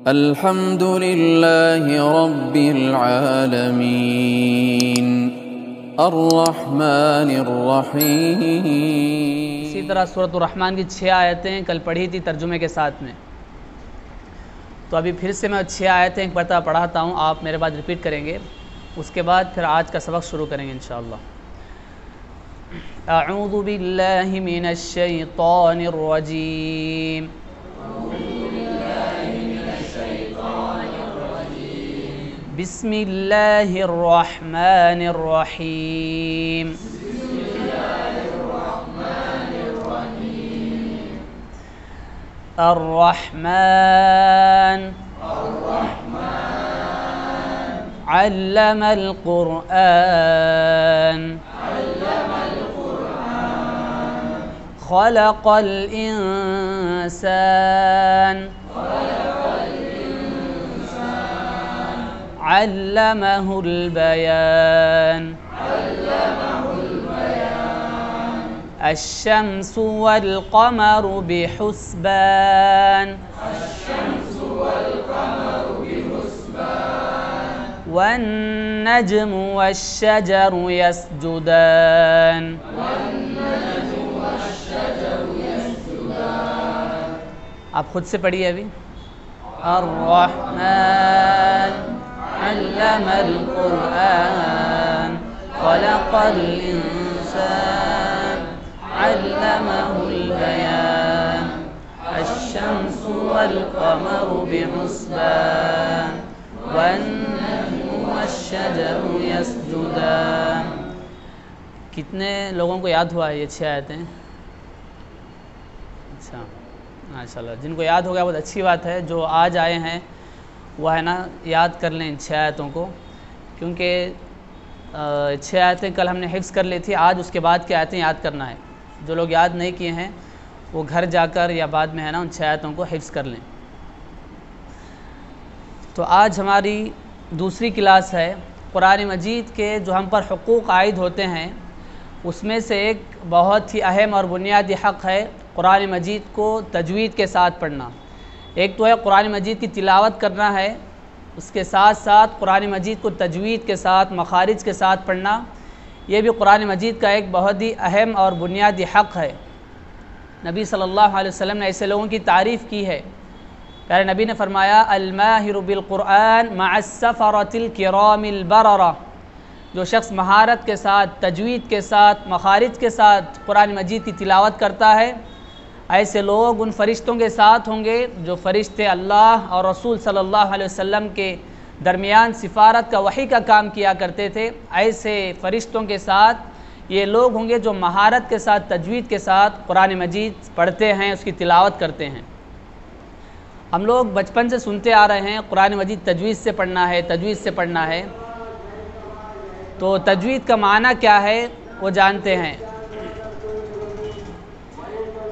الحمد لله رب العالمين الرحمن الرحیم۔ اسی طرح سورۃ الرحمن کی 6 آیتیں کل پڑھی تھی ترجمے کے ساتھ میں، تو ابھی پھر سے میں 6 آیتیں ایک مرتبہ پڑھاتا ہوں، آپ میرے بعد ریپیٹ کریں گے، اس کے بعد پھر آج کا سبق شروع کریں گے انشاءاللہ۔ اعوذ باللہ من الشیطان الرجیم، بسم اللہ الرحمن الرحیم۔ الرحمن علم القرآن خلق الإنسان علمه البيان الشمس والقمر بحسبان والنجم والشجر يسجدان آپ خود سے پڑھیے ابھی۔ الرحمن علم القرآن خلق الإنسان علمه البيان الشمس والقمر بحسبان والنجم والشجر يسجدان۔ کتنے لوگوں کو یاد ہوا ہے یہ 6 آیتیں؟ اچھا ماشاءاللہ، جن کو یاد ہو گیا بہت اچھی بات ہے، جو آج آئے ہیں وہ ہے نا یاد کر لیں ان 6 آیتوں کو، کیونکہ 6 آیتیں کل ہم نے حفظ کر لی تھی، آج اس کے بعد کی آیتیں یاد کرنا ہے۔ جو لوگ یاد نہیں کیے ہیں وہ گھر جا کر یا بعد میں ہے نا ان 6 آیتوں کو حفظ کر لیں۔ تو آج ہماری دوسری کلاس ہے۔ قرآن مجید کے جو ہم پر حقوق عائد ہوتے ہیں اس میں سے ایک بہت ہی اہم اور بنیادی حق ہے قرآن مجید کو تجوید کے ساتھ پڑھنا۔ ایک تو ہے قرآن مجید کی تلاوت کرنا ہے، اس کے ساتھ ساتھ قرآن مجید کو تجوید کے ساتھ مخارج کے ساتھ پڑھنا، یہ بھی قرآن مجید کا ایک بہت ہی اہم اور بنیادی حق ہے۔ نبی صلی اللہ علیہ وسلم نے ایسے لوگوں کی تعریف کی ہے۔ پیارے نبی نے فرمایا الماہر بالقرآن مع السفرۃ الکرام البررہ، جو شخص مہارت کے ساتھ تجوید کے ساتھ مخارج کے ساتھ قرآن مجید کی تلاوت کرتا ہے، ایسے لوگ ان فرشتوں کے ساتھ ہوں گے جو فرشتے اللہ اور رسول صلی اللہ علیہ وسلم کے درمیان سفارت کا وحی کا کام کیا کرتے تھے۔ ایسے فرشتوں کے ساتھ یہ لوگ ہوں گے جو مہارت کے ساتھ تجوید کے ساتھ قرآن مجید پڑھتے ہیں، اس کی تلاوت کرتے ہیں۔ ہم لوگ بچپن سے سنتے آ رہے ہیں قرآن مجید تجوید سے پڑھنا ہے، تجوید سے پڑھنا ہے، تو تجوید کا معنی کیا ہے وہ جانتے ہیں۔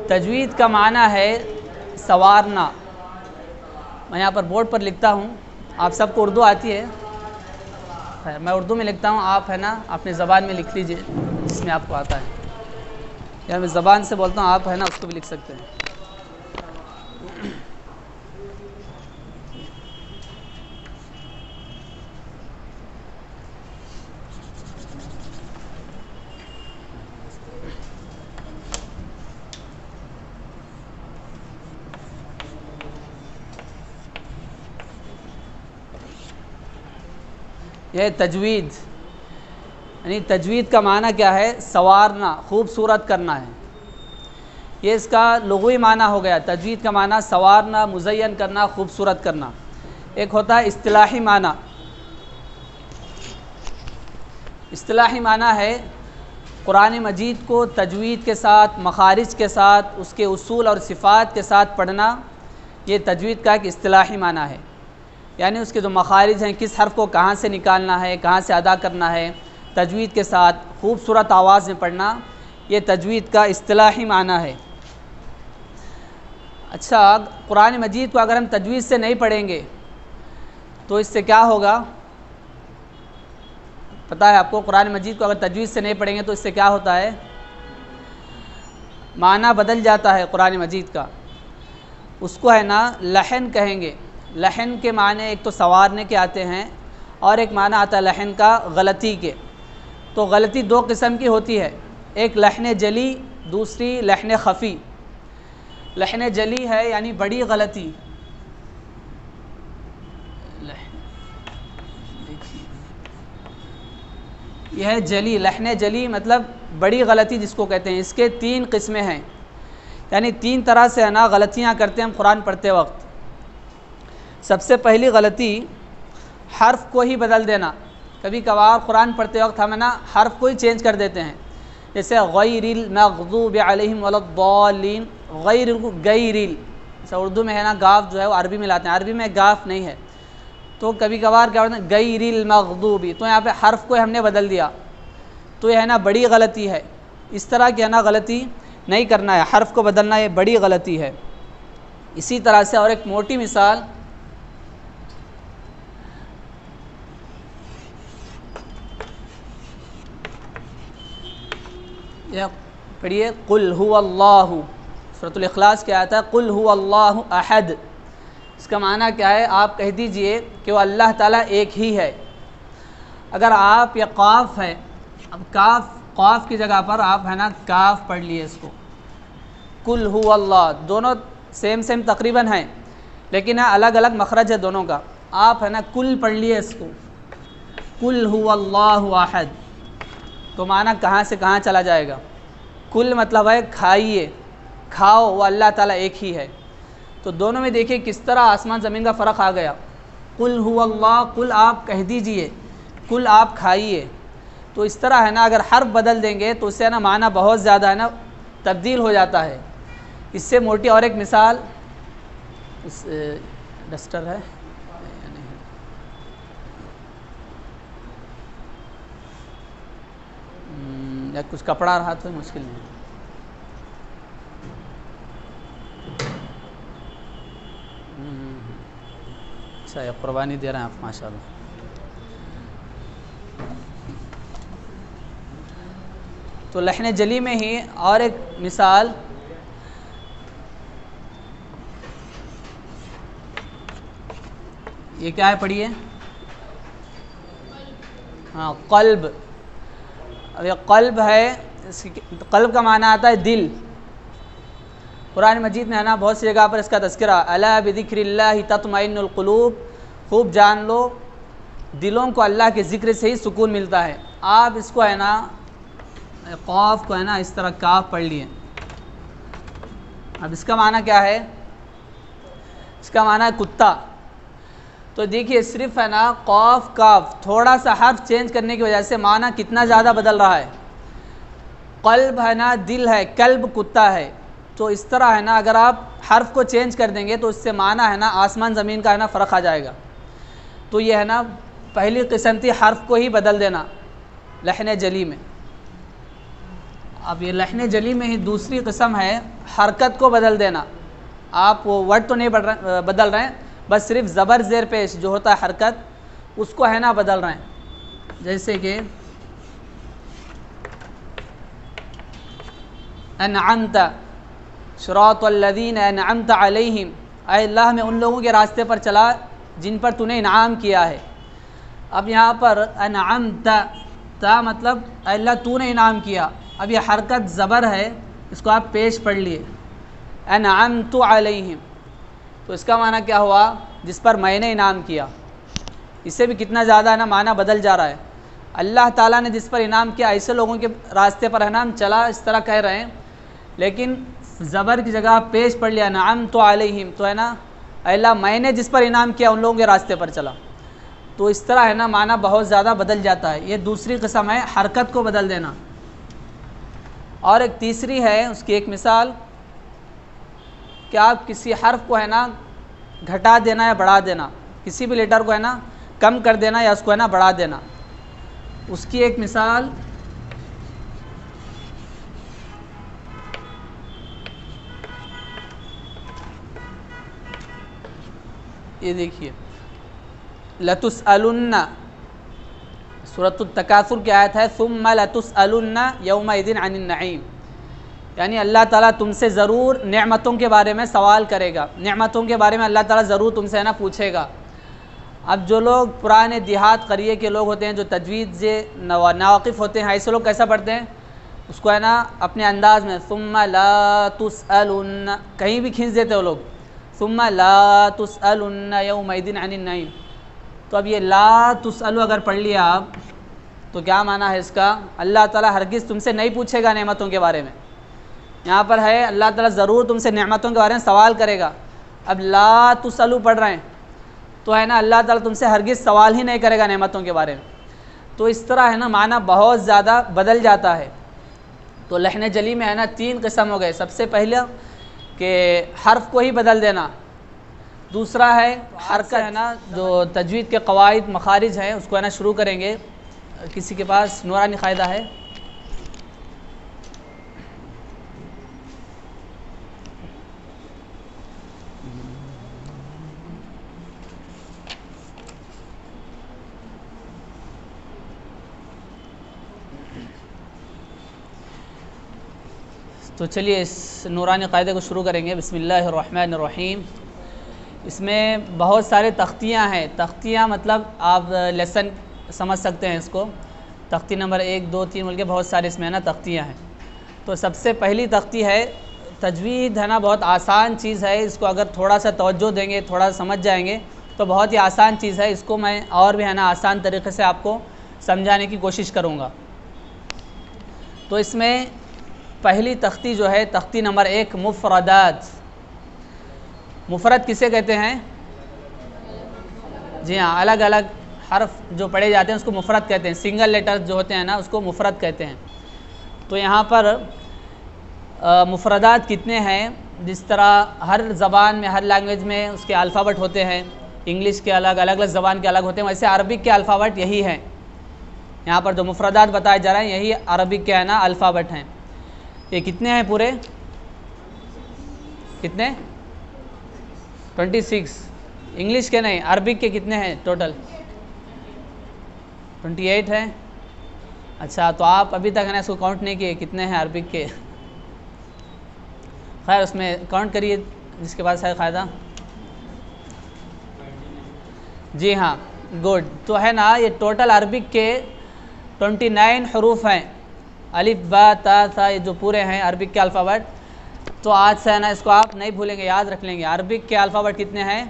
تجوید کا معنی ہے سنوارنا۔ میں یہاں پر بورڈ پر لکھتا ہوں، آپ سب کو اردو آتی ہے، میں اردو میں لکھتا ہوں، آپ ہے نا اپنی زبان میں لکھ لیجئے جس میں آپ کو آتا ہے، یا میں زبان سے بولتا ہوں آپ ہے نا اس کو بھی لکھ سکتے ہیں۔ یہ تجوید، یعنی تجوید کا معنی کیا ہے؟ سنوارنا، خوبصورت کرنا ہے، یہ اس کا لغوی معنی ہو گیا۔ تجوید کا معنی سنوارنا، مزین کرنا، خوبصورت کرنا۔ ایک ہوتا ہے اصطلاحی معنی۔ اصطلاحی معنی ہے قرآن مجید کو تجوید کے ساتھ مخارج کے ساتھ اس کے اصول اور صفات کے ساتھ پڑھنا، یہ تجوید کا ایک اصطلاحی معنی ہے، یعنی اس کے جو مخارج ہیں، کس حرف کو کہاں سے نکالنا ہے، کہاں سے ادا کرنا ہے، تجوید کے ساتھ خوبصورت آواز میں پڑھنا، یہ تجوید کا اصطلاحی معنی ہے۔ اچھا، قرآن مجید کو اگر ہم تجوید سے نہیں پڑھیں گے تو اس سے کیا ہوگا؟ پتہ ہے آپ کو، قرآن مجید کو اگر تجوید سے نہیں پڑھیں گے تو اس سے کیا ہوتا ہے؟ معنی بدل جاتا ہے قرآن مجید کا، اس کو ہے نا لحن کہیں گے۔ لحن کے معنی ایک تو سنوارنے کے آتے ہیں اور ایک معنی آتا ہے لحن کا غلطی کے. تو غلطی دو قسم کی ہوتی ہے، ایک لحن جلی، دوسری لحن خفی. لحن جلی ہے یعنی بڑی غلطی. یہ ہے جلی، لحن جلی مطلب بڑی غلطی جس کو کہتے ہیں. اس کے 3 قسمیں ہیں، یعنی 3 طرح سے ہے نا غلطیاں کرتے ہیں ہم قرآن پڑھتے وقت. سب سے پہلی غلطی حرف کو ہی بدل دینا. کبھی کبھار قرآن پڑھتے وقت ہم ہے نا حرف کو ہی چینج کر دیتے ہیں، جیسے غیر المغضوب علیہم ولا الضالین، غیر جیسے اردو میں ہے نا گاف جو ہے وہ عربی میں لاتے ہیں، عربی میں گاف نہیں ہے. تو کبھی کبھار کیا ہوتا ہے غیر المغضوبی، تو یہاں پہ حرف کو ہم نے بدل دیا، تو یہ ہے نا بڑی غلطی ہے. اس طرح کی ہے نا غلطی نہیں کرنا ہے، حرف کو بدلنا یہ بڑی غلطی ہے. اسی طرح سے اور ایک موٹی مثال، یہ پڑھیے قل هو اللہ، سورۃ الاخلاص کیا آتا ہے قل هو اللہ احد. اس کا معنی کیا ہے؟ آپ کہہ دیجئے کہ وہ اللہ تعالیٰ ایک ہی ہے. اگر آپ یہ قاف ہے، اب قاف کی جگہ پر آپ ہے نا کاف پڑھ لیے اس کو، قل هو اللہ، دونوں سیم تقریباً ہیں لیکن الگ الگ مخرج ہے دونوں کا. آپ ہے نا کل پڑھ لیے اس کو، قل هو اللہ احد، تو معنی کہاں سے کہاں چلا جائے گا؟ کل مطلب ہے کھائیے، کھاؤ، وہ اللہ تعالیٰ ایک ہی ہے. تو دونوں میں دیکھیے کس طرح آسمان زمین کا فرق آ گیا. قل هو اللہ، قل آپ کہہ دیجئے، کل آپ کھائیے. تو اس طرح ہے نا اگر حرف بدل دیں گے تو اس سے ہے نا معنی بہت زیادہ ہے نا تبدیل ہو جاتا ہے. اس سے موٹی اور ایک مثال، اس ڈسٹر ہے یا کچھ کپڑا رہا تو مشکل نہیں. اچھا یہ قربانی دے رہے ہیں آپ، ماشاء اللہ. تو لحن جلی میں ہی اور ایک مثال، یہ کیا ہے پڑھیے؟ ہاں قلب. اب یہ قلب ہے، قلب کا معنی آتا ہے دل. قرآن مجید میں ہے نا بہت سی جگہ پر اس کا تذکرہ، الا بذکر اللہ تطمئن القلوب، خوب جان لو دلوں کو اللہ کے ذکر سے ہی سکون ملتا ہے. آپ اس کو ہے نا قاف کو ہے نا اس طرح کاف پڑھ لیے. اب اس کا معنی کیا ہے؟ اس کا معنی ہے کتا. تو دیکھیے صرف ہے نا قاف کاف تھوڑا سا حرف چینج کرنے کی وجہ سے معنی کتنا زیادہ بدل رہا ہے. قلب ہے نا دل ہے، کلب کتا ہے. تو اس طرح ہے نا اگر آپ حرف کو چینج کر دیں گے تو اس سے معنی ہے نا آسمان زمین کا ہے نا فرق آ جائے گا. تو یہ ہے نا پہلی قسم تھی حرف کو ہی بدل دینا لحن جلی میں. اب یہ لحن جلی میں ہی دوسری قسم ہے حرکت کو بدل دینا. آپ وہ ورڈ تو نہیں بدل رہے ہیں، بس صرف زبر زیر پیش جو ہوتا ہے حرکت اس کو ہے نا بدل رہے ہیں. جیسے کہ انعمت صراط الذین انعمت علیہم، اے اللہ میں ان لوگوں کے راستے پر چلا جن پر تو نے انعام کیا ہے. اب یہاں پر انعمت، تا مطلب اے اللہ تو نے انعام کیا. اب یہ حرکت زبر ہے، اس کو آپ پیش پڑھ لیے انعمت علیہم. تو اس کا معنی کیا ہوا؟ جس پر میں نے انعام کیا. اس سے بھی کتنا زیادہ ہے نا معنی بدل جا رہا ہے. اللہ تعالیٰ نے جس پر انعام کیا ایسے لوگوں کے راستے پر ہے نا ہم چلا، اس طرح کہہ رہے ہیں، لیکن زبر کی جگہ پیش پڑھ لیا انعمت علیہم، تو ہے نا اے اللہ میں نے جس پر انعام کیا ان لوگوں کے راستے پر چلا. تو اس طرح ہے نا معنی بہت زیادہ بدل جاتا ہے. یہ دوسری قسم ہے حرکت کو بدل دینا. اور ایک تیسری ہے، اس کی ایک مثال کہ آپ کسی حرف کو ہے نا گھٹا دینا یا بڑھا دینا، کسی بھی لیٹر کو ہے نا کم کر دینا یا اس کو ہے نا بڑھا دینا. اس کی ایک مثال یہ دیکھیے، لتسألن، سورۃ التکاثر کی آیت ہے ثم لتسألن یومئذ عن النعیم. یعنی اللہ تعالیٰ تم سے ضرور نعمتوں کے بارے میں سوال کرے گا، نعمتوں کے بارے میں اللہ تعالیٰ ضرور تم سے ہے نا پوچھے گا۔ اب جو لوگ پرانے دیہات قریے کے لوگ ہوتے ہیں، جو تجوید سے ناواقف ہوتے ہیں، ایسے لوگ کیسا پڑھتے ہیں اس کو ہے نا اپنے انداز میں، ثم لا تسألن، کہیں بھی کھینچ دیتے وہ لوگ، ثم لا تسألن یومئذ عن النعیم۔ تو اب یہ لا تسألو اگر پڑھ لیا آپ تو کیا معنی ہے اس کا؟ اللہ تعالیٰ ہرگز تم سے نہیں پوچھے گا نعمتوں کے بارے میں۔ یہاں پر ہے اللہ تعالیٰ ضرور تم سے نعمتوں کے بارے میں سوال کرے گا۔ اب لا تسألو پڑھ رہے ہیں تو ہے نا اللہ تعالیٰ تم سے ہرگز سوال ہی نہیں کرے گا نعمتوں کے بارے میں۔ تو اس طرح ہے نا معنی بہت زیادہ بدل جاتا ہے۔ تو لحن جلی میں ہے نا 3 قسم ہو گئے۔ سب سے پہلا کہ حرف کو ہی بدل دینا، دوسرا ہے حرکت ہے نا جو تجوید کے قواعد مخارج ہیں اس کو ہے نا شروع کریں گے۔ کسی کے پاس نورانی قاعدہ ہے؟ تو چلیے اس نورانی قاعدے کو شروع کریں گے۔ بسم اللہ الرحمن الرحیم۔ اس میں بہت سارے تختیاں ہیں۔ تختیاں مطلب آپ لیسن سمجھ سکتے ہیں اس کو، تختی نمبر 1 2 3 بول کے بہت سارے اس میں ہے نا تختیاں ہیں۔ تو سب سے پہلی تختی ہے تجوید ہے نا بہت آسان چیز ہے، اس کو اگر تھوڑا سا توجہ دیں گے، تھوڑا سمجھ جائیں گے تو بہت ہی آسان چیز ہے۔ اس کو میں اور بھی ہے نا آسان طریقے سے آپ کو سمجھانے کی کوشش کروں گا۔ تو اس میں پہلی تختی جو ہے تختی نمبر 1 مفردات۔ مفرد کسے کہتے ہیں؟ جی ہاں، الگ الگ حرف جو پڑھے جاتے ہیں اس کو مفرد کہتے ہیں، سنگل لیٹر جو ہوتے ہیں نا اس کو مفرد کہتے ہیں۔ تو یہاں پر مفردات کتنے ہیں؟ جس طرح ہر زبان میں، ہر لینگویج میں اس کے الفابٹ ہوتے ہیں، انگلش کے الگ الگ زبان کے الگ ہوتے ہیں، ویسے عربک کے الفابٹ یہی ہیں۔ یہاں پر جو مفردات بتائے جا رہے ہیں یہی عربک کے ہے نا الفابٹ ہیں۔ یہ کتنے ہیں پورے؟ کتنے؟ 26۔ انگلش کے نہیں، عربک کے کتنے ہیں ٹوٹل؟ 28 ہیں۔ اچھا، تو آپ ابھی تک ہے نا اس کو کاؤنٹ نہیں کیے کتنے ہیں عربک کے؟ خیر اس میں کاؤنٹ کریے جس کے پاس ہے قاعدہ۔ جی ہاں، گڈ۔ تو ہے نا یہ ٹوٹل عربک کے 29 حروف ہیں، الف با تا ثا، یہ جو پورے ہیں عربک کے الفابٹ۔ تو آج سے ہے نا اس کو آپ نہیں بھولیں گے، یاد رکھ لیں گے۔ عربک کے الفابٹ کتنے ہیں؟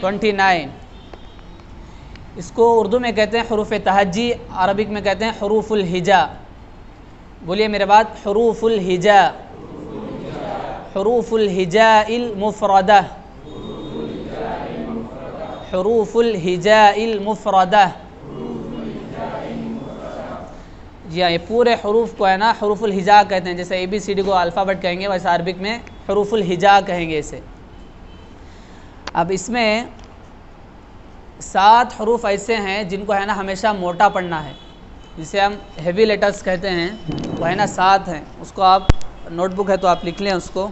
29۔ اس کو اردو میں کہتے ہیں حروف تہجی، عربک میں کہتے ہیں حروف الہجا۔ بولیے میرے بعد، حروف الہجا، حروف الہجاء المفردہ، حروف الہجاء المفردہ۔ جی ہاں، یہ پورے حروف کو ہے نا حروف الہجاء کہتے ہیں۔ جیسے ABCD کو الفابٹ کہیں گے ویسے عربک میں حروف الہجاء کہیں گے اسے۔ اب اس میں 7 حروف ایسے ہیں جن کو ہے نا ہمیشہ موٹا پڑھنا ہے، جسے ہم ہیوی لیٹرز کہتے ہیں، وہ ہے نا 7 ہیں۔ اس کو آپ نوٹ بک ہے تو آپ لکھ لیں اس کو۔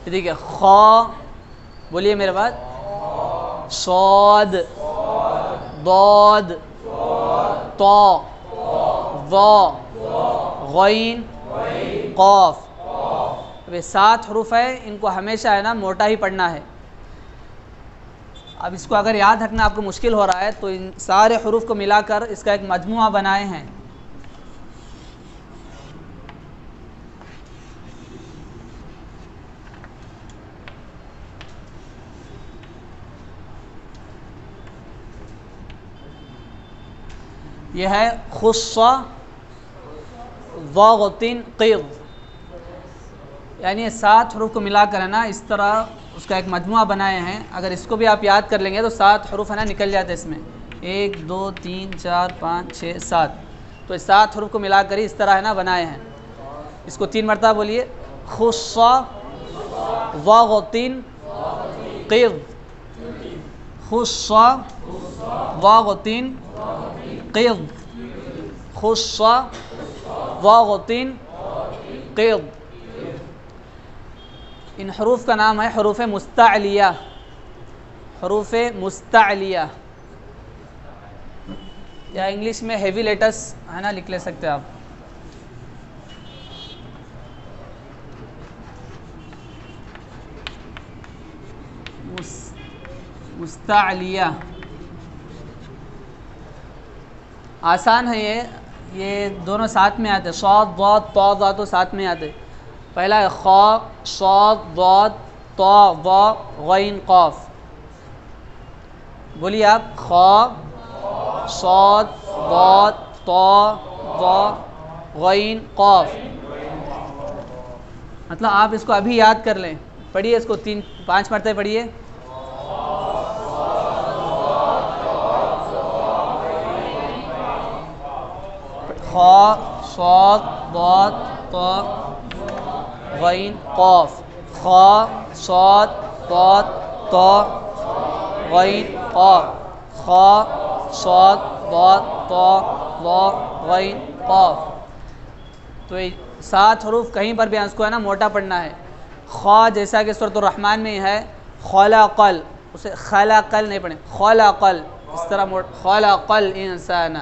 ٹھیک ہے، خا، بولیے میرے بعد، صاد، ضاد، طا، ظا، غین، قاف۔ اب یہ 7 حروف ہیں، ان کو ہمیشہ ہے نا موٹا ہی پڑھنا ہے۔ اب اس کو اگر یاد رکھنا آپ کو مشکل ہو رہا ہے تو ان سارے حروف کو ملا کر اس کا ایک مجموعہ بنائے ہیں۔ یہ ہے خص، ضغط، قض، یعنی یہ 7 حروف کو ملا کر ہے نا اس طرح اس کا ایک مجموعہ بنائے ہیں۔ اگر اس کو بھی آپ یاد کر لیں گے تو 7 حروف ہے نا نکل جاتے اس میں، 1 2 3 4 5 6 7۔ تو اس 7 حروف کو ملا کر ہی اس طرح ہے نا بنائے ہیں۔ اس کو 3 مرتبہ بولیے، خص، ضغط، قض، خص، ضغط، قض، خص ضاغط قض. ان حروف کا نام ہے حروف مستعلیہ. حروف مستعلیہ یا انگلش میں ہیوی لیٹرس ہے نا، لکھ لے سکتے آپ. مستعلیہ آسان ہے. یہ دونوں ساتھ میں آتے، صاد ضاد طا ذا تو ساتھ میں آتے. پہلا ہے خا صاد ضاد طا ظا غین قاف. بولیے آپ، خا صاد ضاد طا ظا غین قاف. مطلب آپ اس کو ابھی یاد کر لیں. پڑھیے اس کو 5 مرتبہ پڑھیے. خا صاد ضاد طا غین قاف. خا صاد ضاد طا غین قاف. خا صاد ضاد طا ظا غین قاف. تو یہ 7 حروف کہیں پر بھی اس کو ہے نا موٹا پڑھنا ہے. خا جیسا کہ سورۃ الرحمن میں ہے خلقل، اسے خلقل نہیں پڑھیں، خلقل اس طرح خلق الانسان.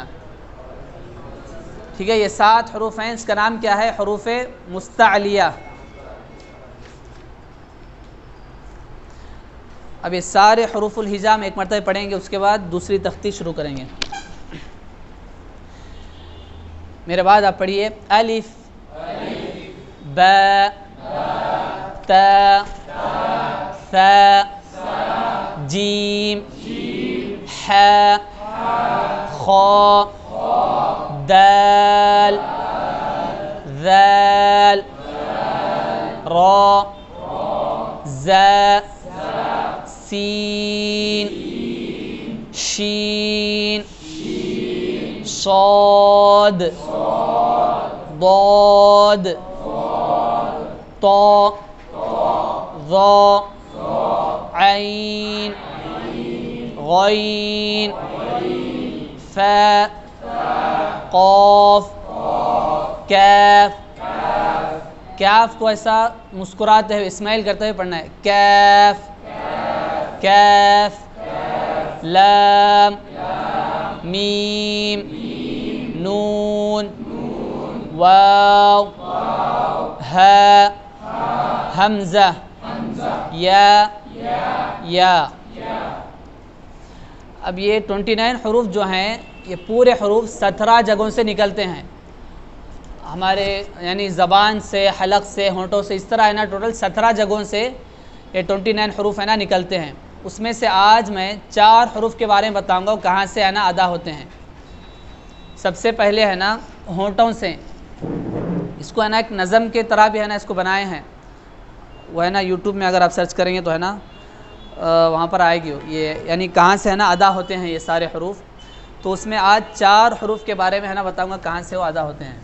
ٹھیک ہے، یہ 7 حروف ہیں. اس کا نام کیا ہے؟ حروف مستعلیہ. اب یہ سارے حروف الہجا میں ایک مرتبہ پڑھیں گے، اس کے بعد دوسری تختی شروع کریں گے. میرے بعد آپ پڑھیے. الف با تا ثا جیم ح خا دال ذال را زا سین شین صاد ضاد طا ظا عین غین فا قاف کاف. کاف کو ایسا مسکراتے ہوئے اسمائل کرتے ہوئے پڑھنا ہے. کاف کاف. لام میم نون واو ہا حمزہ یا. اب یہ 29 حروف جو ہیں، یہ پورے حروف 17 جگہوں سے نکلتے ہیں ہمارے، یعنی زبان سے، حلق سے، ہونٹوں سے، اس طرح ہے نا ٹوٹل 17 جگہوں سے یہ 29 حروف ہے نا نکلتے ہیں. اس میں سے آج میں 4 حروف کے بارے میں بتاؤں گا کہاں سے ہے نا ادا ہوتے ہیں. سب سے پہلے ہے نا ہونٹوں سے. اس کو ہے نا ایک نظم کے طرح بھی ہے نا اس کو بنائے ہیں. وہ ہے نا یوٹیوب میں اگر آپ سرچ کریں گے تو ہے نا وہاں پر آئے گی یہ، یعنی کہاں سے ہے نا ادا ہوتے ہیں یہ سارے حروف. تو اس میں آج 4 حروف کے بارے میں ہے نا بتاؤں گا کہاں سے وہ ادا ہوتے ہیں.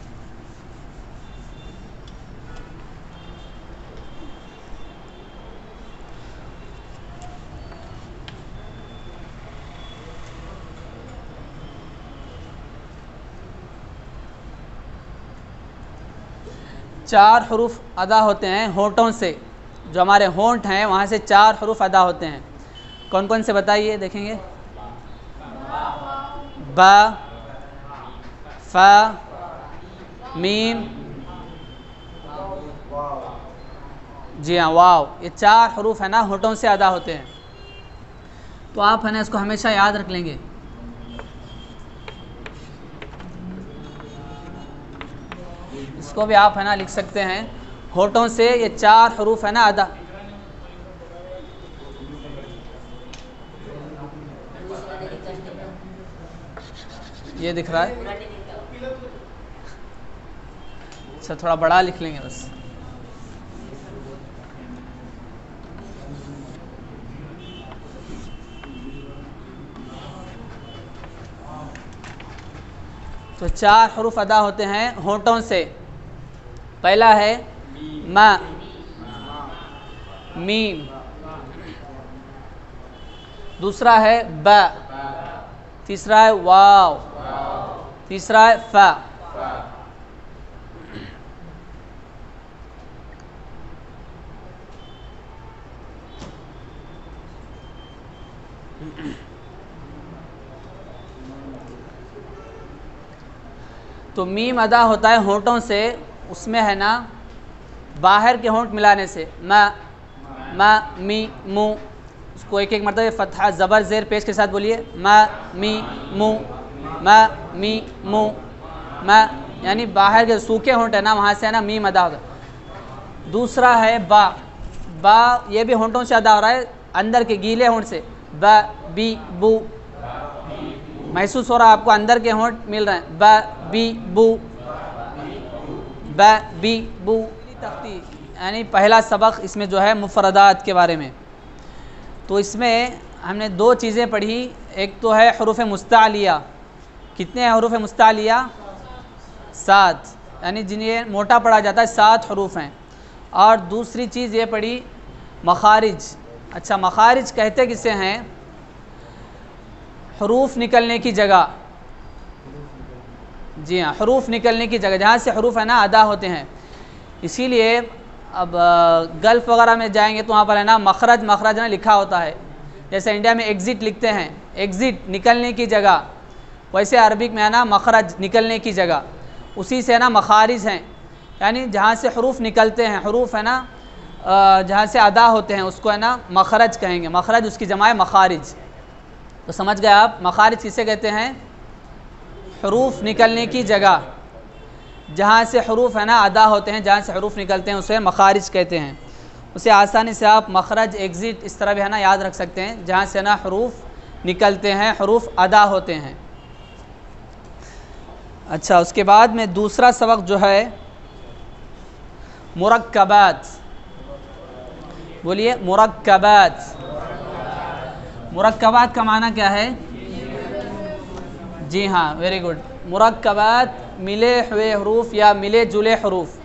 چار حروف ادا ہوتے ہیں ہونٹوں سے. جو ہمارے ہونٹ ہیں وہاں سے 4 حروف ادا ہوتے ہیں. کون کون سے بتائیے، دیکھیں گے. با فا میم، جی ہاں واو. یہ 4 حروف ہے نا ہونٹوں سے ادا ہوتے ہیں. تو آپ ہے نا اس کو ہمیشہ یاد رکھ لیں گے. اس کو بھی آپ ہے نا لکھ سکتے ہیں. ہونٹوں سے یہ 4 حروف ہے نا ادا. یہ دکھ رہا ہے، اچھا تھوڑا بڑا لکھ لیں گے بس. تو 4 حروف ادا ہوتے ہیں ہونٹوں سے. پہلا ہے ما، میم. دوسرا ہے با. تیسرا ہے واو. تیسرا ہے فا. تو میم ادا ہوتا ہے ہونٹوں سے، اس میں ہے نا باہر کے ہونٹ ملانے سے، ما می مو. اس کو ایک ایک مرتبہ فتحہ زبر زیر پیش کے ساتھ بولیے، ما می مو ما می مو ما، یعنی باہر کے سوکھے ہونٹ ہے نا وہاں سے ہے نا میم ادا ہوتا ہے. دوسرا ہے با. با یہ بھی ہونٹوں سے ادا ہو رہا ہے، اندر کے گیلے ہونٹ سے، با بی بو. محسوس ہو رہا ہے آپ کو اندر کے ہونٹ مل رہے ہیں، با بی بو با بی بو. تختی یعنی پہلا سبق اس میں جو ہے مفردات کے بارے میں. تو اس میں ہم نے دو چیزیں پڑھی، ایک تو ہے حروف مستعلیہ. کتنے ہیں حروف مستعلیہ؟ 7، یعنی جنہیں موٹا پڑھا جاتا ہے 7 حروف ہیں. اور دوسری چیز یہ پڑھی مخارج. اچھا مخارج کہتے کسے ہیں؟ حروف نکلنے کی جگہ. جی ہاں، حروف نکلنے کی جگہ جہاں سے حروف ہے نا ادا ہوتے ہیں. اسی لیے اب گلف وغیرہ میں جائیں گے تو وہاں پر ہے نا مخرج نا لکھا ہوتا ہے. جیسے انڈیا میں ایگزٹ لکھتے ہیں، ایگزٹ نکلنے کی جگہ، ویسے عربک میں ہے نا مخرج نکلنے کی جگہ. اسی سے ہے نا مخارج ہیں، یعنی جہاں سے حروف نکلتے ہیں، حروف ہے نا جہاں سے ادا ہوتے ہیں اس کو ہے نا مخرج کہیں گے. مخرج اس کی جمع ہے مخارج. تو سمجھ گئے آپ مخارج کسے کہتے ہیں؟ حروف نکلنے کی جگہ، جہاں سے حروف ہے نا ادا ہوتے ہیں، جہاں سے حروف نکلتے ہیں اسے مخارج کہتے ہیں. اسے آسانی سے آپ مخرج، ایگزٹ اس طرح بھی ہے نا یاد رکھ سکتے ہیں، جہاں سے نا حروف نکلتے ہیں، حروف ادا ہوتے ہیں. اچھا اس کے بعد میں دوسرا سبق جو ہے مرکبات. بولیے مرکبات. مرکبات کا معنی کیا ہے؟ جی ہاں ویری گڈ. مرکبات ملے ہوئے حروف یا ملے جلے حروف.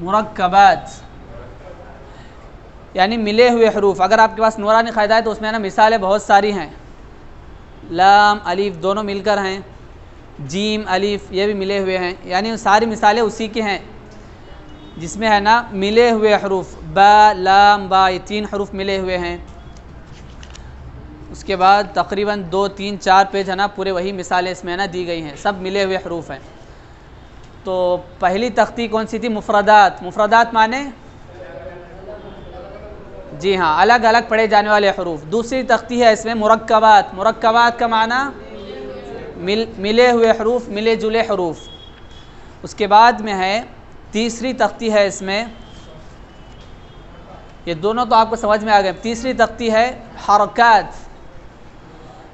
مرکبات یعنی ملے ہوئے حروف. اگر آپ کے پاس نورانی قاعدہ ہے تو اس میں نا مثالیں بہت ساری ہیں. لام الف دونوں مل کر ہیں، جیم الف یہ بھی ملے ہوئے ہیں، یعنی ساری مثالیں اسی کی ہیں جس میں ہے نا ملے ہوئے حروف. با لام با یہ 3 حروف ملے ہوئے ہیں. اس کے بعد تقریباً 2 3 4 پیج ہے نا پورے وہی مثالیں اس میں نا دی گئی ہیں، سب ملے ہوئے حروف ہیں. تو پہلی تختی کون سی تھی؟ مفردات. مفردات معنی جی ہاں الگ الگ پڑھے جانے والے حروف. دوسری تختی ہے اس میں مرکبات. مرکبات کا معنی ملے ہوئے حروف، ملے جلے حروف. اس کے بعد میں ہے تیسری تختی ہے اس میں، یہ دونوں تو آپ کو سمجھ میں آ گئے. تیسری تختی ہے حرکات.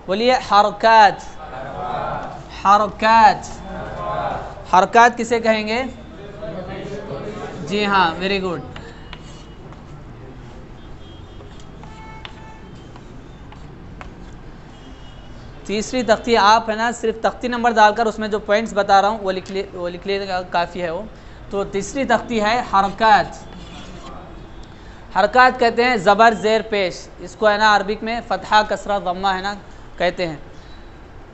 بولیے حرکات. حرکات. حرکات کسے کہیں گے؟ جی ہاں ویری گڈ. تیسری تختی آپ ہے نا صرف تختی نمبر ڈال کر اس میں جو پوائنٹس بتا رہا ہوں وہ لکھ لیے کافی ہے وہ. تو تیسری تختی ہے حرکات. حرکات کہتے ہیں زبر زیر پیش. اس کو ہے نا عربک میں فتحہ کسرہ ضمہ ہے نا کہتے ہیں.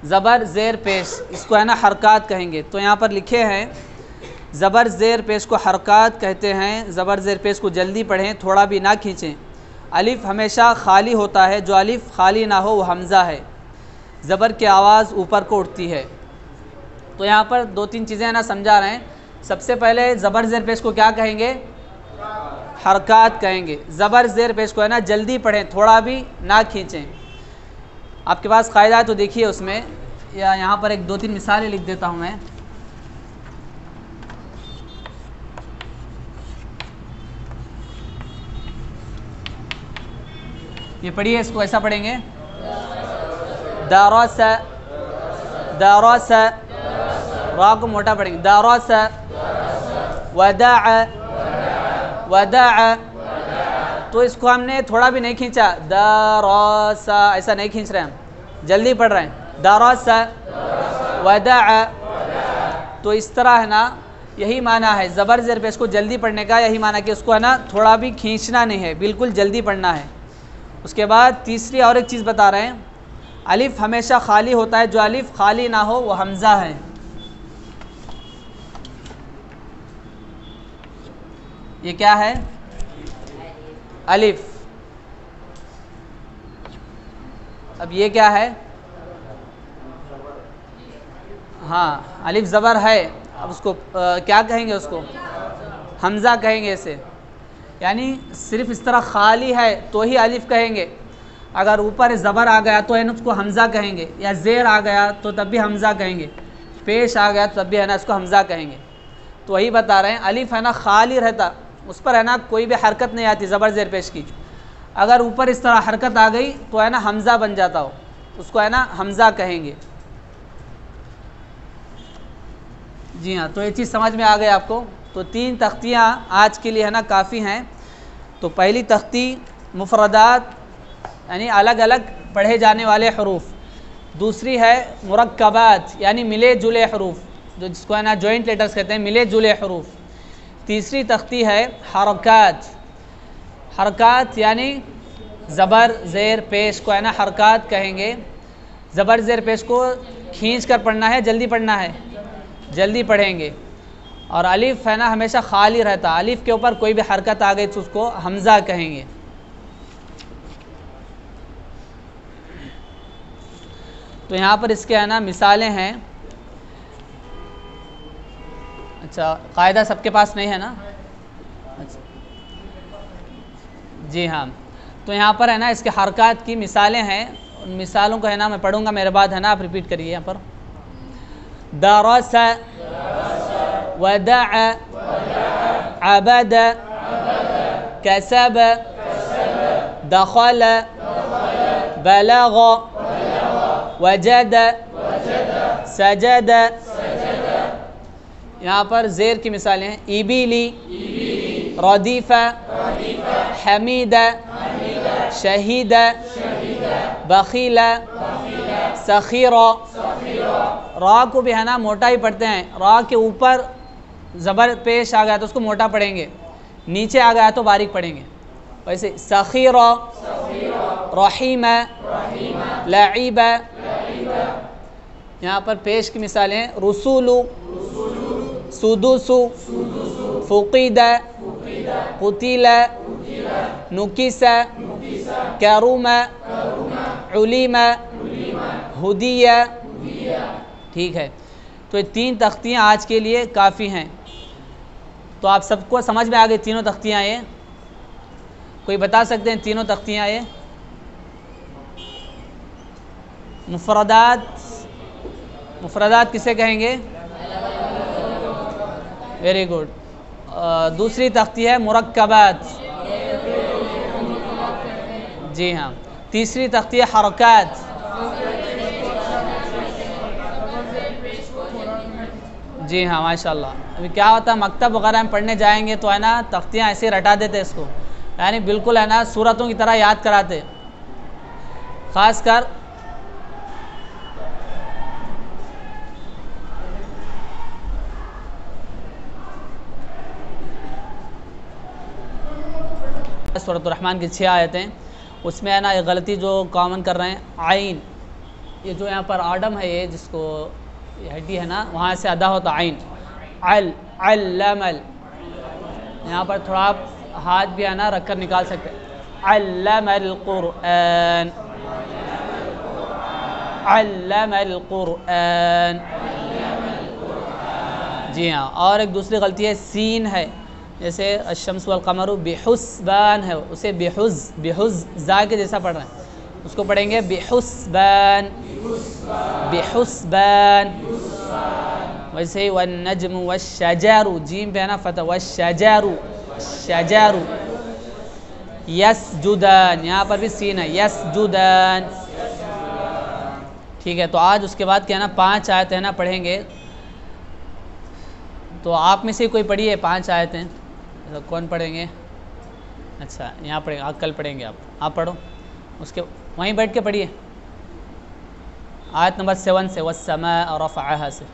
زبر زیر پیش اس کو ہے نا حرکات کہیں گے. تو یہاں پر لکھے ہیں زبر زیر پیش کو حرکات کہتے ہیں. زبر زیر پیش کو جلدی پڑھیں، تھوڑا بھی نہ کھینچیں. الف ہمیشہ خالی ہوتا ہے، جو الف خالی نہ ہو وہ حمزہ ہے. زبر کی آواز اوپر کو اٹھتی ہے. تو یہاں پر 2 3 چیزیں نا سمجھا رہے ہیں. سب سے پہلے زبر زیر پیش کو کیا کہیں گے؟ حرکات کہیں گے. زبر زیر پیش کو ہے نا جلدی پڑھیں، تھوڑا بھی نہ کھینچیں. آپ کے پاس قاعدہ ہے تو دیکھیے اس میں، یا یہاں پر ایک 2 3 مثالیں لکھ دیتا ہوں میں. یہ پڑھیے، اس کو ایسا پڑھیں گے درس. درس را کو موٹا پڑھیں گے. درس. ودع. ودع. تو اس کو ہم نے تھوڑا بھی نہیں کھینچا. درس ایسا نہیں کھینچ رہے ہیں، ہم جلدی پڑھ رہے ہیں. درس. ودع. تو اس طرح ہے نا یہی معنی ہے زبر زیر پیش کو جلدی پڑھنے کا، یہی معنی کہ اس کو ہے نا تھوڑا بھی کھینچنا نہیں ہے، بالکل جلدی پڑھنا ہے۔ اس کے بعد تیسری اور ایک چیز بتا رہے ہیں، الف ہمیشہ خالی ہوتا ہے، جو الف خالی نہ ہو وہ حمزہ ہے۔ یہ کیا ہے؟ الف۔ اب یہ کیا ہے؟ ہاں الف زبر ہے، اب اس کو کیا کہیں گے؟ اس کو حمزہ کہیں گے اسے، یعنی صرف اس طرح خالی ہے تو ہی الف کہیں گے، اگر اوپر زبر آ گیا تو ہے نا اس کو حمزہ کہیں گے، یا زیر آ گیا تو تب بھی حمزہ کہیں گے، پیش آ گیا تو تب بھی ہے نا اس کو حمزہ کہیں گے۔ تو وہی بتا رہے ہیں الف ہے نا خالی رہتا، اس پر ہے نا کوئی بھی حرکت نہیں آتی زبر زیر پیش کی، اگر اوپر اس طرح حرکت آ گئی تو ہے نا حمزہ بن جاتا ہو، اس کو ہے نا حمزہ کہیں گے۔ جی ہاں، تو یہ چیز سمجھ میں آ گئی آپ کو؟ تو 3 تختیاں آج کے لیے ہے نا کافی ہیں۔ تو پہلی تختی مفردات یعنی الگ الگ پڑھے جانے والے حروف، دوسری ہے مرکبات یعنی ملے جلے حروف، جو جس کو ہے نا جوائنٹ لیٹرز کہتے ہیں، ملے جلے حروف۔ تیسری تختی ہے حرکات، حرکات یعنی زبر زیر پیش کو ہے نا حرکات کہیں گے، زبر زیر پیش کو کھینچ کر پڑھنا ہے، جلدی پڑھنا ہے، جلدی پڑھیں گے۔ اور الف ہے نا ہمیشہ خالی رہتا، الف کے اوپر کوئی بھی حرکت آ گئی تو اس کو حمزہ کہیں گے۔ تو یہاں پر اس کے ہے نا مثالیں ہیں۔ اچھا قاعدہ سب کے پاس نہیں ہے نا؟ اچھا جی ہاں، تو یہاں پر ہے نا اس کے حرکات کی مثالیں ہیں، ان مثالوں کو ہے نا میں پڑھوں گا، میرے بعد ہے نا آپ ریپیٹ کریے یہاں پر۔ درس، ودع، عبد، کسب، دخل، بلغ، وجد، سجد۔ یہاں پر زیر کی مثالیں ہیں، ایبیلی، ردیف، حمید، شہید، بخیل، سخیر۔ را کو بھی ہے نا موٹا ہی پڑھتے ہیں، را کے اوپر زبر پیش آ گیا تو اس کو موٹا پڑھیں گے، نیچے آ گیا تو باریک پڑھیں گے۔ ویسے سخیر، رحیم، لعیب۔ یہاں پر پیش کی مثالیں ہیں، رسول، سدوس، فقید، قتیل، نکس، کرم، علیم، ہدی۔ ٹھیک ہے، تو یہ 3 تختیاں آج کے لیے کافی ہیں۔ تو آپ سب کو سمجھ میں آ گئی تینوں تختیاں؟ یہ کوئی بتا سکتے ہیں تینوں تختیاں یہ؟ مفردات، مفردات کسے کہیں گے؟ Very good. دوسری تختی ہے مرکبات، جی ہاں۔ تیسری تختی ہے حرکات، جی ہاں ماشاء اللہ۔ ابھی کیا ہوتا ہے مکتب وغیرہ میں پڑھنے جائیں گے تو ہے نا تختیاں ایسے رٹا دیتے اس کو، یعنی بالکل ہے نا سورتوں کی طرح یاد کراتے، خاص کر سورۃ الرحمن کی 6 آیتیں، اس میں ہے نا یہ غلطی جو کامن کر رہے ہیں، عین، یہ جو یہاں پر آڈم ہے، یہ جس کو یہ ہڈی ہے نا وہاں سے ادا ہوتا عین، علم، یہاں پر تھوڑا آپ ہاتھ بھی ہے نا رکھ کر نکال سکتے، علم القرآن، علم القرآن، جی ہاں۔ اور ایک دوسری غلطی ہے سین ہے، جیسے الشمس والقمر بحسبان ہے، اسے بحز زا کے جیسا پڑھ رہے ہیں، اس کو پڑھیں گے بحسبان، بحسبان۔ ویسے ہی والنجم والشجر، جیم پہ ہے نا فتح، والشجر، شجر، یسجدان، یہاں پر بھی سین ہے، یسجدان۔ ٹھیک ہے، تو آج اس کے بعد کیا ہے نا 5 آیتیں ہے نا پڑھیں گے، تو آپ میں سے کوئی پڑھیے 5 آیتیں، کون پڑھیں گے؟ اچھا یہاں پڑھیں گے، کل پڑھیں گے آپ پڑھو، اس کے وہیں بیٹھ کے پڑھیے، آیت نمبر 7 سے، والسماء رفعها سے،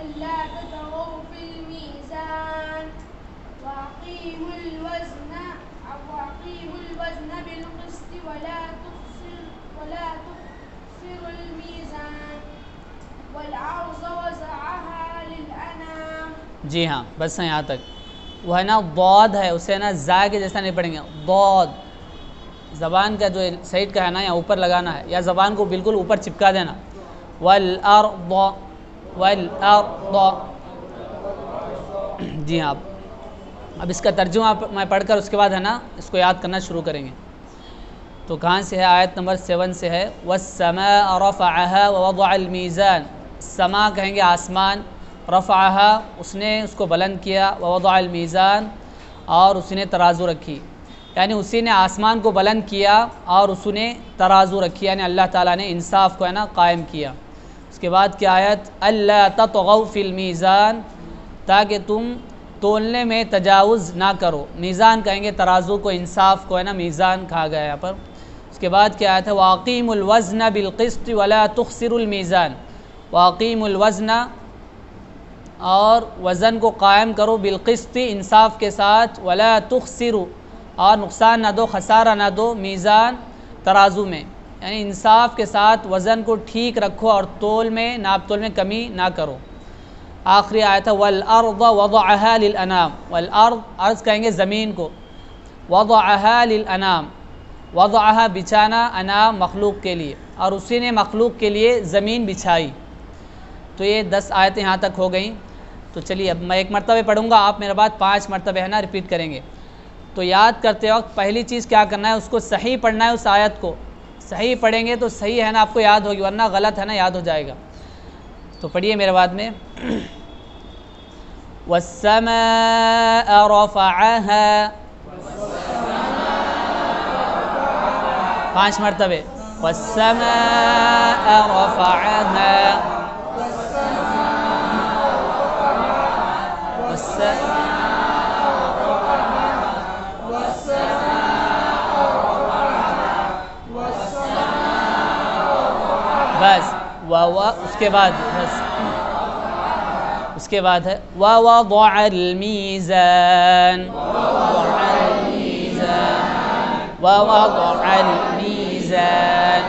ألا تطغوا في الميزان وأقيموا الوزن بالقسط ولا تخسروا الميزان والأرض وضعها للأنام. جی ہاں بس یہاں تک. وہ ہے نا ضاد ہے، اسے نا زا کے جیسا نہیں پڑھیں گے. ضاد زبان کا جو سائڈ کا ہے نا یہاں اوپر لگانا ہے، یا زبان کو بالکل اوپر چپکا دینا. والارض جی ہاں. اب اس کا ترجمہ میں پڑھ کر اس کے بعد ہے نا اس کو یاد کرنا شروع کریں گے. تو کہاں سے ہے؟ آیت نمبر 7 سے ہے. والسماء رفعها ووضع الميزان. سما کہیں گے آسمان، رفعها اس نے اس کو بلند کیا، ووضع الميزان اور اس نے ترازو رکھی، یعنی اسی نے آسمان کو بلند کیا اور اس نے ترازو رکھی، یعنی اللہ تعالیٰ نے انصاف کو ہے نا قائم کیا. اس کے بعد کی آیت الا تطغوا فی المیزان، تاکہ تم تولنے میں تجاوز نہ کرو. میزان کہیں گے ترازو کو، انصاف کو ہے نا میزان کہا گیا یہاں پر. اس کے بعد کیا آیت ہے؟ واقیموا الوزن بالقسط ولا تخسروا الميزان. واقیموا الوزن اور وزن کو قائم کرو، بالقسط انصاف کے ساتھ، ولا تخسروا اور نقصان نہ دو، خسارہ نہ دو، میزان ترازو میں، یعنی انصاف کے ساتھ وزن کو ٹھیک رکھو اور تول میں ناپ تول میں کمی نہ کرو. آخری آیت ہے والارض وضعها للانام. والارض ارض کہیں گے زمین کو، وضعها للانام وضعها بچھانا، انام مخلوق کے لیے، اور اسی نے مخلوق کے لیے زمین بچھائی. تو یہ 10 آیتیں یہاں تک ہو گئیں. تو چلیے اب میں ایک مرتبہ پڑھوں گا، آپ میرے بعد 5 مرتبہ ہے نا ریپیٹ کریں گے. تو یاد کرتے وقت پہلی چیز کیا کرنا ہے؟ اس کو صحیح پڑھنا ہے. اس آیت کو صحیح پڑھیں گے تو صحیح ہے نا آپ کو یاد ہوگی، ورنہ غلط ہے نا یاد ہو جائے گا. تو پڑھیے میرے بعد میں. والسماء رفعها 5 مرتبہ. والسماء رفعها بس اس کے بعد بس اس کے بعد ہے ووضع الميزان. ووضع الميزان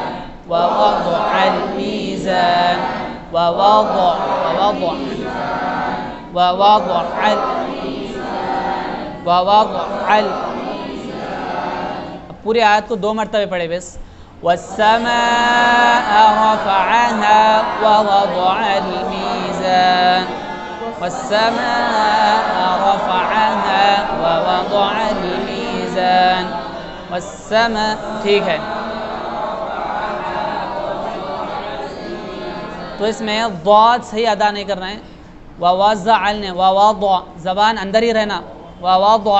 ووضع الميزان ووضع پوری آیت کو 2 مرتبہ پڑھے بس. والسماء رفعها ووضع الميزان. والسماء رفعها ووضع الميزان. والسماء ٹھیک ہے. تو اس میں ضاد صحیح ادا نہیں کرنا ہے. ووضع ووضع زبان اندر ہی رہنا. ووضع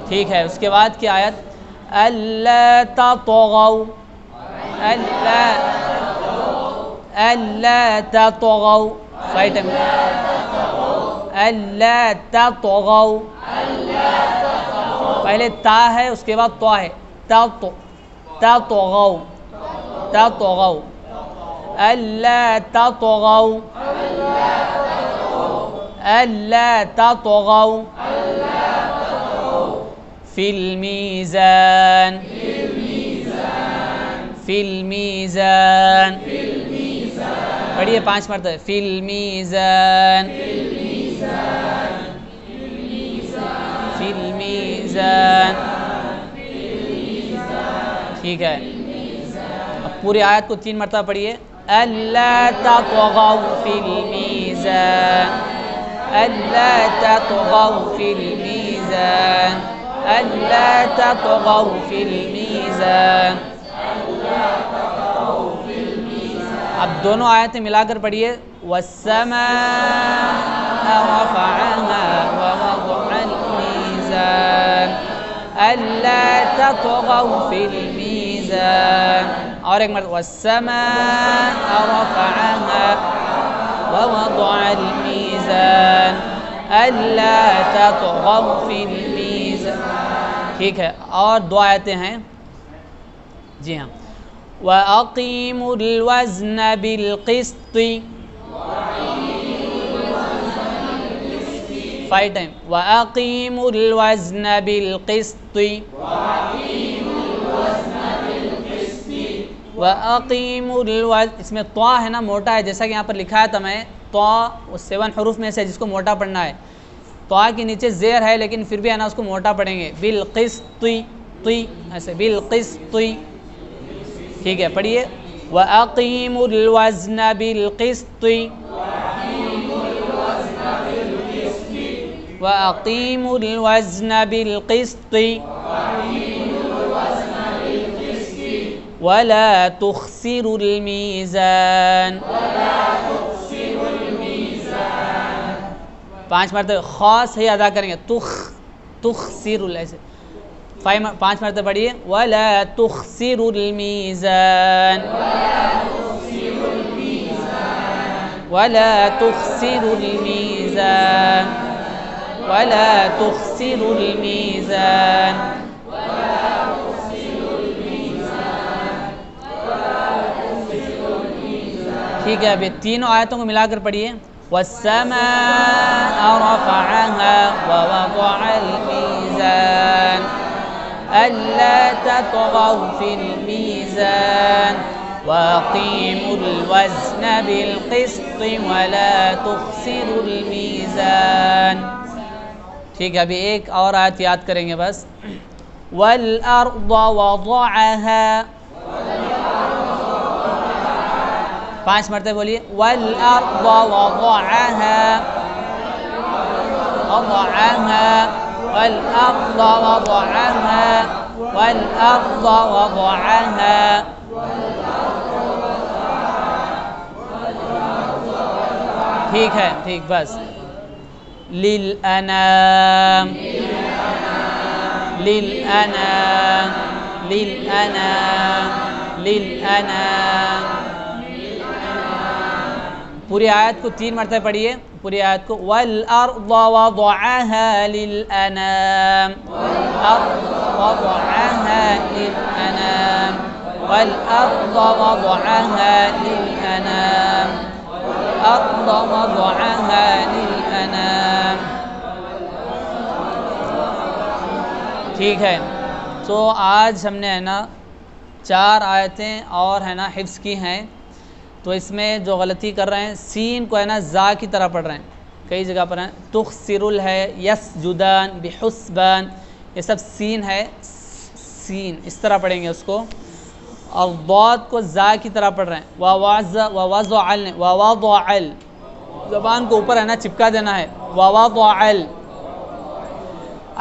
ٹھیک ہے. اس کے بعد کی آیت الا تطغوا الا تطغوا صحیح ٹائم. الا تطغوا پہلے تا ہے اس کے بعد تو ہے. تطغوا الا تطغوا الا تطغوا في الميزان. في الميزان پڑھیے 5 مرتبہ. في الميزان. في الميزان ٹھیک ہے. اب پوری آیت کو 3 مرتبہ پڑھیے. الا تطغوا في الميزان. الا تطغوا في الميزان. الا تطغوا في الميزان. اب دونوں آیتیں ملا کر پڑھیے. والسماء رفعها ووضع الميزان. الا تطغوا في الميزان. اور ایک مرتبہ. والسماء رفعها ووضع الميزان. الا تطغوا في الميزان ٹھیک ہے. اور 2 آیتیں ہیں جی ہاں. وَأَقِيمُوا الْوَزْنَ بِالْقِسْطِ 5 ٹائم وَأَقِيمُوا الْوَزْنَ بِالْقِسْطِ وَأَقِيمُوا الْوَزْنَ. اس میں طا ہے نا موٹا ہے، جیسا کہ یہاں پر لکھا ہے تمہیں طا 7 حروف میں سے جس کو موٹا پڑھنا ہے. طا کے نیچے زیر ہے لیکن پھر بھی ہے نا اس کو موٹا پڑھیں گے. بالقسط طی ایسے بالقسط. ٹھیک ہے پڑھیے وَأَقِيمُوا الْوَزْنَ بِالْقِسْطِ وَأَقِيمُوا الْوَزْنَ بِالْقِسْطِ وَلَا تُخْسِرُوا الْمِيزَانَ. 5 مرتبہ خاص ہے ادا کریں گے. تخسر ایسے 5 مرتبہ پڑھیے وَلَا تُخْسِرُوا الْمِيزَانَ وَلَا تُخْسِرُوا الْمِيزَانَ وَلَا تُخْسِرُوا الْمِيزَانَ. ٹھیک ہے ابھی تینوں آیتوں کو ملا کر پڑھیے وَالسَّمَاءَ رَفَعَهَا وَوَضَعَ الْمِيزَانَ أَلَّا تَطْغَوْا فِي الْمِيزَانِ وَأَقِيمُوا الْوَزْنَ بِالْقِسْطِ وَلَا تُخْسِرُوا الْمِيزَانَ. ٹھیک ہے ابھی ایک اور آیت یاد کریں گے بس. وَالْأَرْضَ وَضَعَهَا 5 مرتبہ بولیے وَالْأَرْضَ وَضَعَهَا وَالْأَرْضَ وَضَعَهَا وَالْأَرْضَ وَضَعَهَا. ٹھیک ہے ٹھیک بس. لِلْأَنَامِ لِلْأَنَامِ لِلْأَنَامِ لِلْأَنَامِ. پوری آیت کو 3 مرتبہ پڑھیے پوری آیت کو وَالْأَرْضَ وَضَعَهَا لِلْأَنَامِ وَالْأَرْضَ وَضَعَهَا لِلْأَنَامِ وَالْأَرْضَ وَضَعَهَا لِلْأَنَامِ وَالْأَرْضَ وَضَعَهَا لِلْأَنَامِ. ٹھیک ہے تو آج ہم نے ہے نا 4 آیتیں اور ہے نا حفظ کی ہیں. تو اس میں جو غلطی کر رہے ہیں سین کو ہے نا زا کی طرح پڑھ رہے ہیں کئی جگہ پر ہیں. تخسر ہے یسجدان بحسبان یہ سب سین ہے سین اس طرح پڑھیں گے اس کو. اور ضاد کو زا کی طرح پڑھ رہے ہیں ووضعل زبان کو اوپر ہے نا چپکا دینا ہے ووضعل.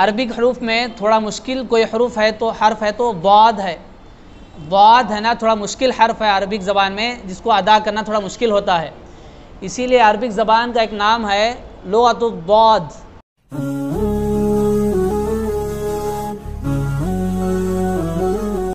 عربک حروف میں تھوڑا مشکل کوئی حروف ہے تو حرف ہے تو ضاد ہے. ضاد ہے نا تھوڑا مشکل حرف ہے عربک زبان میں جس کو ادا کرنا تھوڑا مشکل ہوتا ہے. اسی لیے عربک زبان کا ایک نام ہے لغت الضاد.